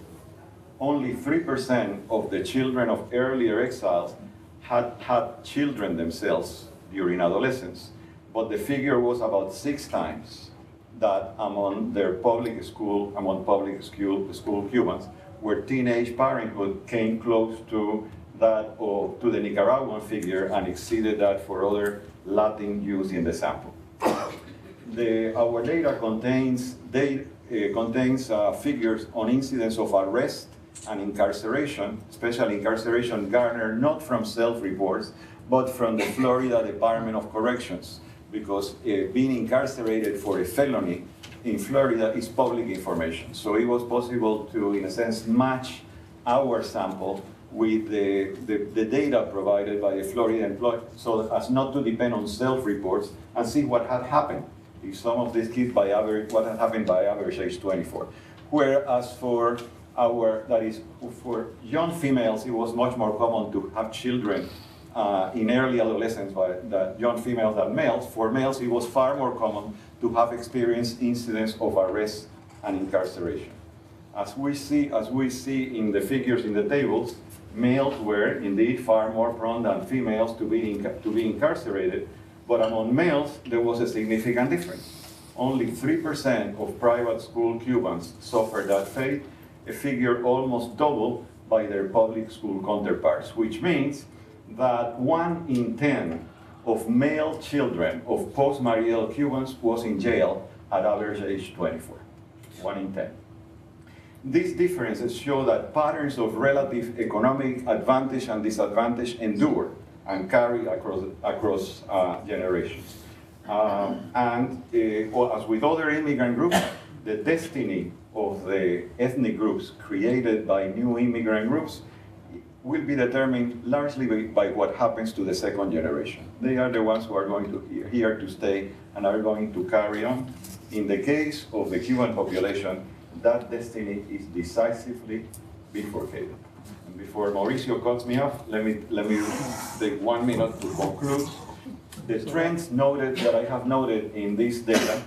Only 3% of the children of earlier exiles had had children themselves during adolescence, but the figure was about 6 times that among public school Cubans, where teenage parenthood came close to that of to the Nicaraguan figure and exceeded that for other Latin youth in the sample. Our data contains figures on incidents of arrest and incarceration, especially incarceration garnered not from self-reports, but from the Florida Department of Corrections, because being incarcerated for a felony in Florida is public information. So it was possible to, in a sense, match our sample with the data provided by the Florida employee, so as not to depend on self-reports and see what had happened if some of these kids what had happened by average age 24. Whereas for for young females, it was much more common to have children in early adolescence by young females than males. For males, it was far more common to have experienced incidents of arrest and incarceration. As we see in the figures in the tables, males were indeed far more prone than females to be incarcerated, but among males, there was a significant difference. Only 3% of private school Cubans suffered that fate, a figure almost double by their public school counterparts, which means that 1 in 10 of male children of post-marital Cubans was in jail at average age 24, 1 in 10. These differences show that patterns of relative economic advantage and disadvantage endure and carry across generations. As with other immigrant groups, the destiny of the ethnic groups created by new immigrant groups will be determined largely by what happens to the second generation. They are the ones who are going to here to stay and are going to carry on. In the case of the Cuban population, that destiny is decisively bifurcated. And before Mauricio cuts me off, let me take 1 minute to conclude. The trends that I have noted in this data,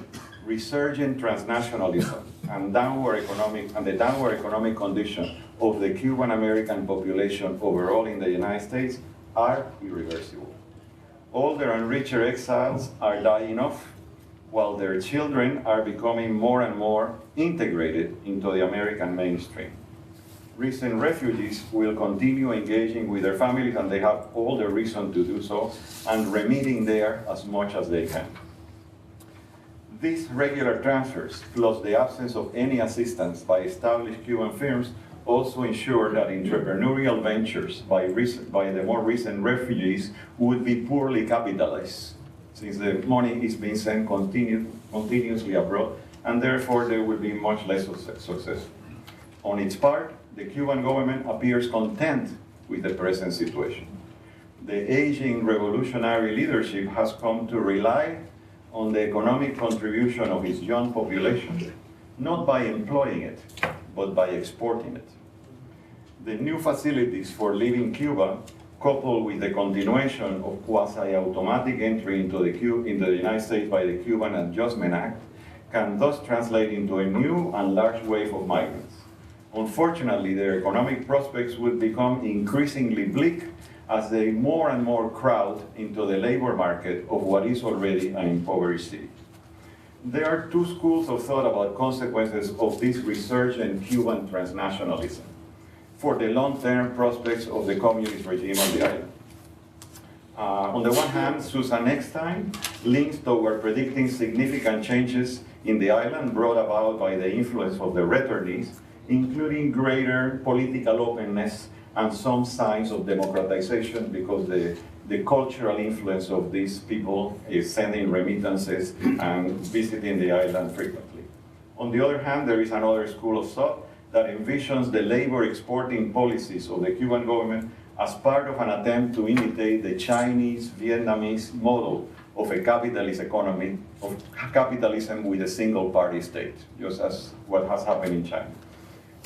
resurgent transnationalism and the downward economic condition of the Cuban American population overall in the United States are irreversible. Older and richer exiles are dying off, while their children are becoming more and more integrated into the American mainstream. Recent refugees will continue engaging with their families, and they have all the reason to do so, and remitting there as much as they can. These regular transfers, plus the absence of any assistance by established Cuban firms, also ensure that entrepreneurial ventures by the more recent refugees would be poorly capitalized, since the money is being sent continuously abroad, and therefore they will be much less successful. On its part, the Cuban government appears content with the present situation. The aging revolutionary leadership has come to rely on the economic contribution of its young population, not by employing it, but by exporting it. The new facilities for leaving Cuba, coupled with the continuation of quasi-automatic entry into the United States by the Cuban Adjustment Act, can thus translate into a new and large wave of migrants. Unfortunately, their economic prospects would become increasingly bleak as they more and more crowd into the labor market of what is already an impoverished city. There are two schools of thought about consequences of this resurgent Cuban transnationalism for the long-term prospects of the communist regime on the island. On the one hand, Susan Eckstein links toward predicting significant changes in the island brought about by the influence of the returnees, including greater political openness and some signs of democratization because the cultural influence of these people is sending remittances and visiting the island frequently. On the other hand, there is another school of thought that envisions the labor exporting policies of the Cuban government as part of an attempt to imitate the Chinese, Vietnamese model of a capitalist economy, of capitalism with a single party state, just as what has happened in China.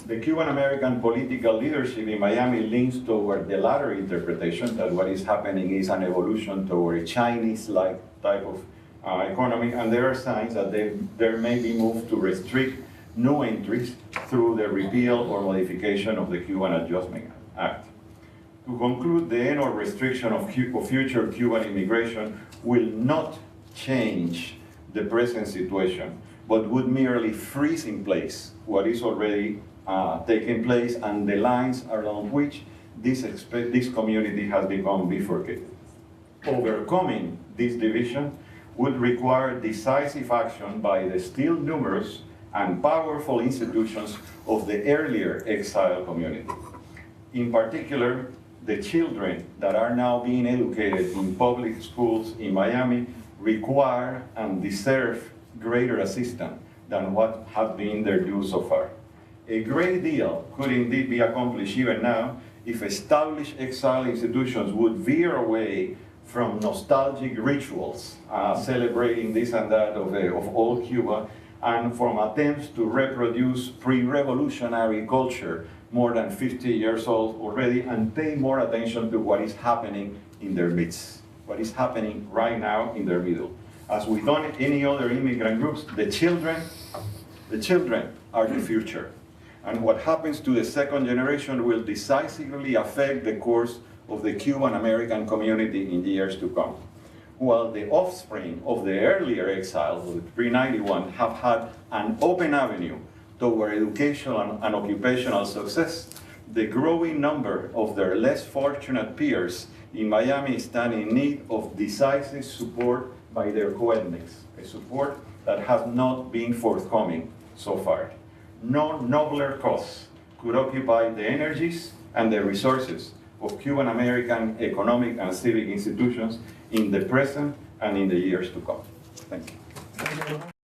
The Cuban-American political leadership in Miami leans toward the latter interpretation, that what is happening is an evolution toward a Chinese-like type of economy, and there are signs that there may be moves to restrict new entries through the repeal or modification of the Cuban Adjustment Act. To conclude, the end or restriction of future Cuban immigration will not change the present situation, but would merely freeze in place what is already taking place and the lines around which this community has become bifurcated. Overcoming this division would require decisive action by the still numerous and powerful institutions of the earlier exiled community. In particular, the children that are now being educated in public schools in Miami require and deserve greater assistance than what has been their due so far. A great deal could indeed be accomplished even now if established exile institutions would veer away from nostalgic rituals, celebrating this and that of old Cuba, and from attempts to reproduce pre-revolutionary culture more than 50 years old already, and pay more attention to what is happening in their midst, what is happening right now in their middle. As we've done in any other immigrant groups, the children are the future. And what happens to the second generation will decisively affect the course of the Cuban-American community in years to come. While the offspring of the earlier exiles, of the pre-91, have had an open avenue toward educational and occupational success, the growing number of their less fortunate peers in Miami stand in need of decisive support by their co-ethnics, a support that has not been forthcoming so far. No nobler cause could occupy the energies and the resources of Cuban-American economic and civic institutions in the present and in the years to come. Thank you.